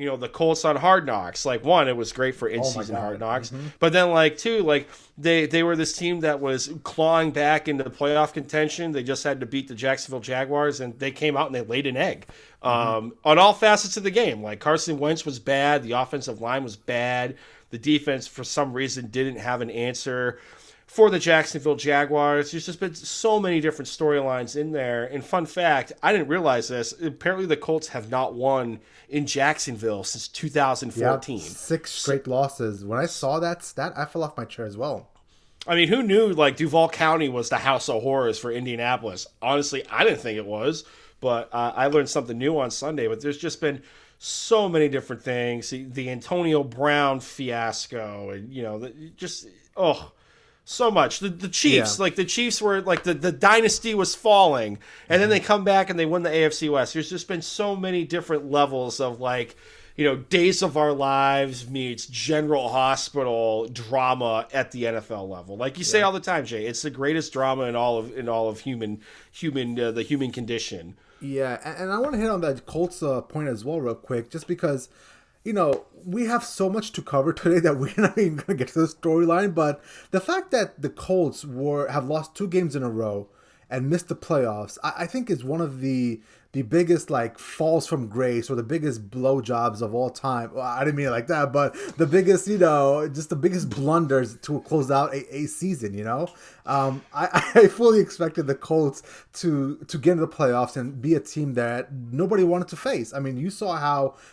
the Colts on Hard Knocks. Like, one, it was great for in-season Hard Knocks. Mm-hmm. But then, like, two, like, they were this team that was clawing back into playoff contention. They just had to beat the Jacksonville Jaguars, and they came out and they laid an egg on all facets of the game. Like, Carson Wentz was bad. The offensive line was bad. The defense, for some reason, didn't have an answer for the Jacksonville Jaguars. There's just been so many different storylines in there. And fun fact, I didn't realize this. Apparently the Colts have not won in Jacksonville since 2014. Yeah, 6 straight losses. When I saw that stat, I fell off my chair as well. I mean, who knew, like, Duval County was the house of horrors for Indianapolis? Honestly, I didn't think it was, but I learned something new on Sunday. But there's just been so many different things. The Antonio Brown fiasco, and, so much. The Chiefs, Yeah. like the Chiefs were like the dynasty was falling, and then they come back and they win the AFC West. There's just been so many different levels of, like, Days of Our Lives meets General Hospital drama at the NFL level. Like you say all the time, Jay, it's the greatest drama in all of human the human condition. Yeah, and I want to hit on that Colts point as well real quick, just because, we have so much to cover today that we're not even going to get to the storyline. But the fact that the Colts have lost 2 games in a row and missed the playoffs, I think is one of the biggest, like, falls from grace, or the biggest blowjobs of all time. Well, I didn't mean it like that, but the biggest, just the biggest blunders to close out a season, I fully expected the Colts to get into the playoffs and be a team that nobody wanted to face. I mean, you saw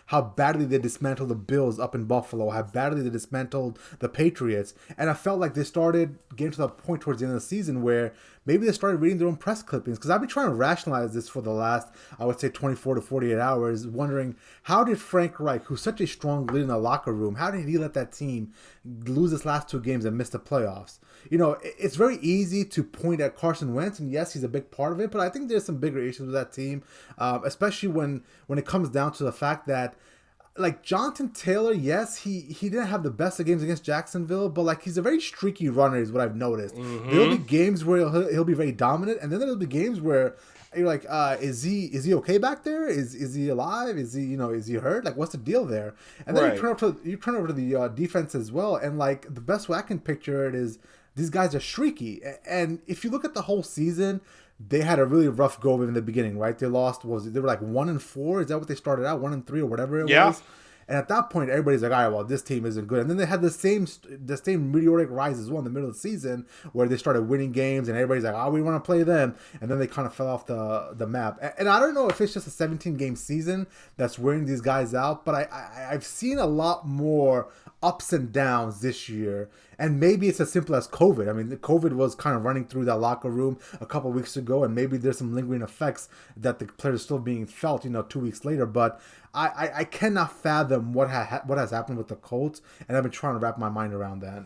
how badly they dismantled the Bills up in Buffalo, how badly they dismantled the Patriots, and I felt like they started getting to the point towards the end of the season where maybe they started reading their own press clippings, because I've been trying to rationalize this for the last, I would say, 24 to 48 hours, wondering, how did Frank Reich, who's such a strong leader in the locker room, how did he let that team lose his last 2 games and miss the playoffs? It's very easy to point at Carson Wentz, and yes, he's a big part of it, but I think there's some bigger issues with that team, especially when it comes down to the fact that, like, Jonathan Taylor, yes, he didn't have the best of games against Jacksonville, but, like, he's a very streaky runner is what I've noticed. Mm-hmm. There'll be games where he'll be very dominant, and then there'll be games where you're like, is he okay back there? Is he alive? Is he hurt? Like, what's the deal there? And then you turn over to the defense as well, and, like, the best way I can picture it is these guys are streaky. And if you look at the whole season, they had a really rough go of it in the beginning, right? They lost, they were like 1-4. Is that what they started out? 1-3 or whatever it was? And at that point, everybody's like, all right, well, this team isn't good. And then they had the same meteoric rise as well in the middle of the season, where they started winning games, and everybody's like, oh, we want to play them. And then they kind of fell off the map. And I don't know if it's just a 17-game season that's wearing these guys out, but I've seen a lot more ups and downs this year. And maybe it's as simple as COVID. I mean, the COVID was kind of running through that locker room a couple of weeks ago, and maybe there's some lingering effects that the players are still being felt, 2 weeks later. But I cannot fathom what has happened with the Colts, and I've been trying to wrap my mind around that.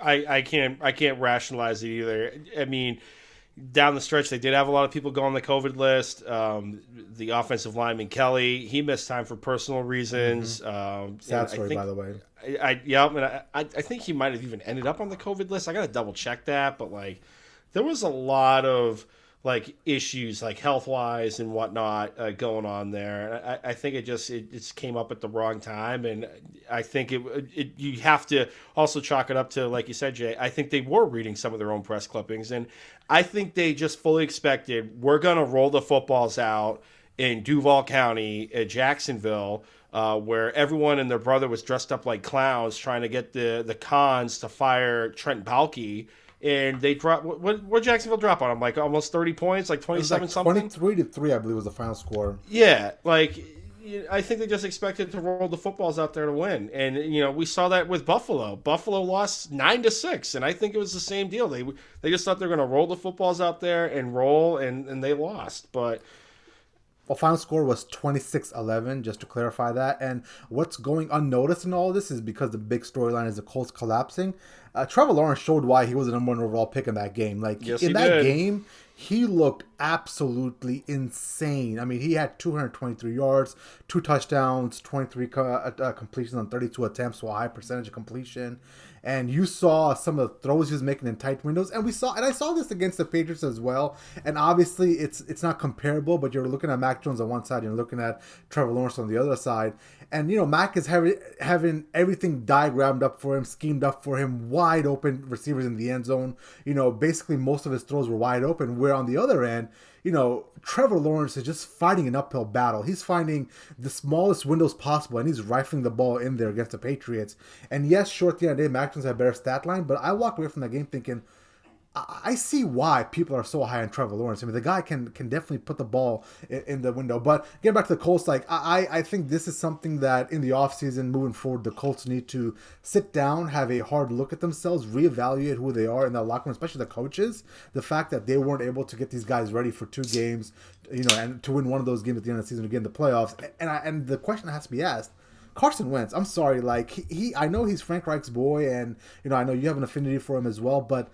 I can't rationalize it either. I mean, down the stretch, they did have a lot of people go on the COVID list. The offensive lineman Kelly, he missed time for personal reasons. Sad story, by the way. I think he might have even ended up on the COVID list. I got to double check that, but, like, there was a lot of, like, issues, like, health wise and whatnot going on there. I think it just came up at the wrong time, and I think you have to also chalk it up to, like you said, Jay. I think they were reading some of their own press clippings, and I think they just fully expected, we're gonna roll the footballs out in Duval County at Jacksonville, where everyone and their brother was dressed up like clowns trying to get the cons to fire Trent Baalke. And they dropped, what Jacksonville drop on them? Like almost 30 points, like 27 something? 23-3, I believe, was the final score. Yeah, like, I think they just expected to roll the footballs out there to win. And, we saw that with Buffalo. Buffalo lost 9-6, and I think it was the same deal. They just thought they were going to roll the footballs out there and roll, and they lost. But Well, final score was 26-11, just to clarify that. And what's going unnoticed in all this is because the big storyline is the Colts collapsing. Trevor Lawrence showed why he was the number 1 overall pick in that game. Like, yes, in that game, he looked absolutely insane. I mean, he had 223 yards, 2 touchdowns, 23 completions on 32 attempts, so a high percentage of completion. And you saw some of the throws he was making in tight windows, and I saw this against the Patriots as well. And obviously, it's not comparable, but you're looking at Mac Jones on one side, you're looking at Trevor Lawrence on the other side, and Mac is having everything diagrammed up for him, schemed up for him, wide open receivers in the end zone. Basically most of his throws were wide open. Where on the other end, Trevor Lawrence is just fighting an uphill battle. He's finding the smallest windows possible, and he's rifling the ball in there against the Patriots. And yes, sure, at the end of the day, Mac Jones had a better stat line, but I walked away from that game thinking, I see why people are so high on Trevor Lawrence. I mean, the guy can definitely put the ball in the window. But getting back to the Colts, I think this is something that in the offseason, moving forward, the Colts need to sit down, have a hard look at themselves, reevaluate who they are in that locker room, especially the coaches. The fact that they weren't able to get these guys ready for 2 games, and to win one of those games at the end of the season to get in the playoffs. And the question that has to be asked, Carson Wentz, I'm sorry, I know he's Frank Reich's boy, and I know you have an affinity for him as well, but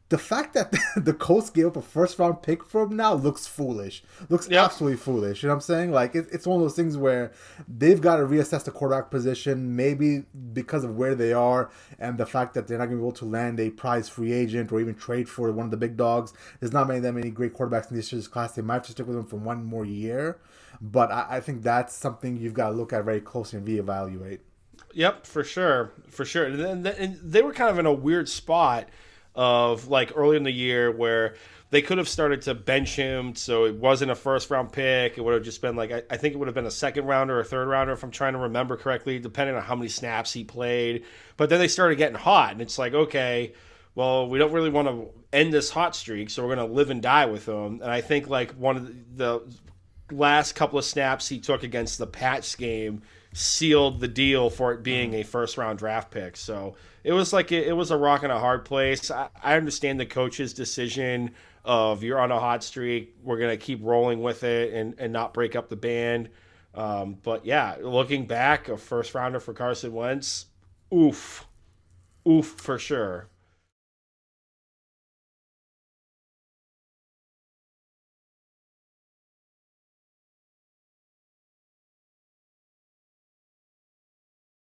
the fact that the Colts gave up a first-round pick for him now looks foolish. Looks absolutely foolish. You know what I'm saying? It's one of those things where they've got to reassess the quarterback position, maybe because of where they are and the fact that they're not going to be able to land a prize free agent or even trade for one of the big dogs. There's not that many great quarterbacks in this year's class. They might have to stick with them for one more year. But I think that's something you've got to look at very closely and reevaluate. Yep, for sure. For sure. And they were kind of in a weird spot of early in the year where they could have started to bench him, so it wasn't a first round pick. It would have just been I think it would have been a second rounder or a third rounder if I'm trying to remember correctly, depending on how many snaps he played. But then they started getting hot, and it's okay, well, we don't really want to end this hot streak, so we're going to live and die with him. And I think one of the last couple of snaps he took against the Pats game sealed the deal for it being a first round draft pick. So it was it was a rock and a hard place. I understand the coach's decision of you're on a hot streak, we're going to keep rolling with it and not break up the band. But yeah, looking back, a first rounder for Carson Wentz, oof for sure.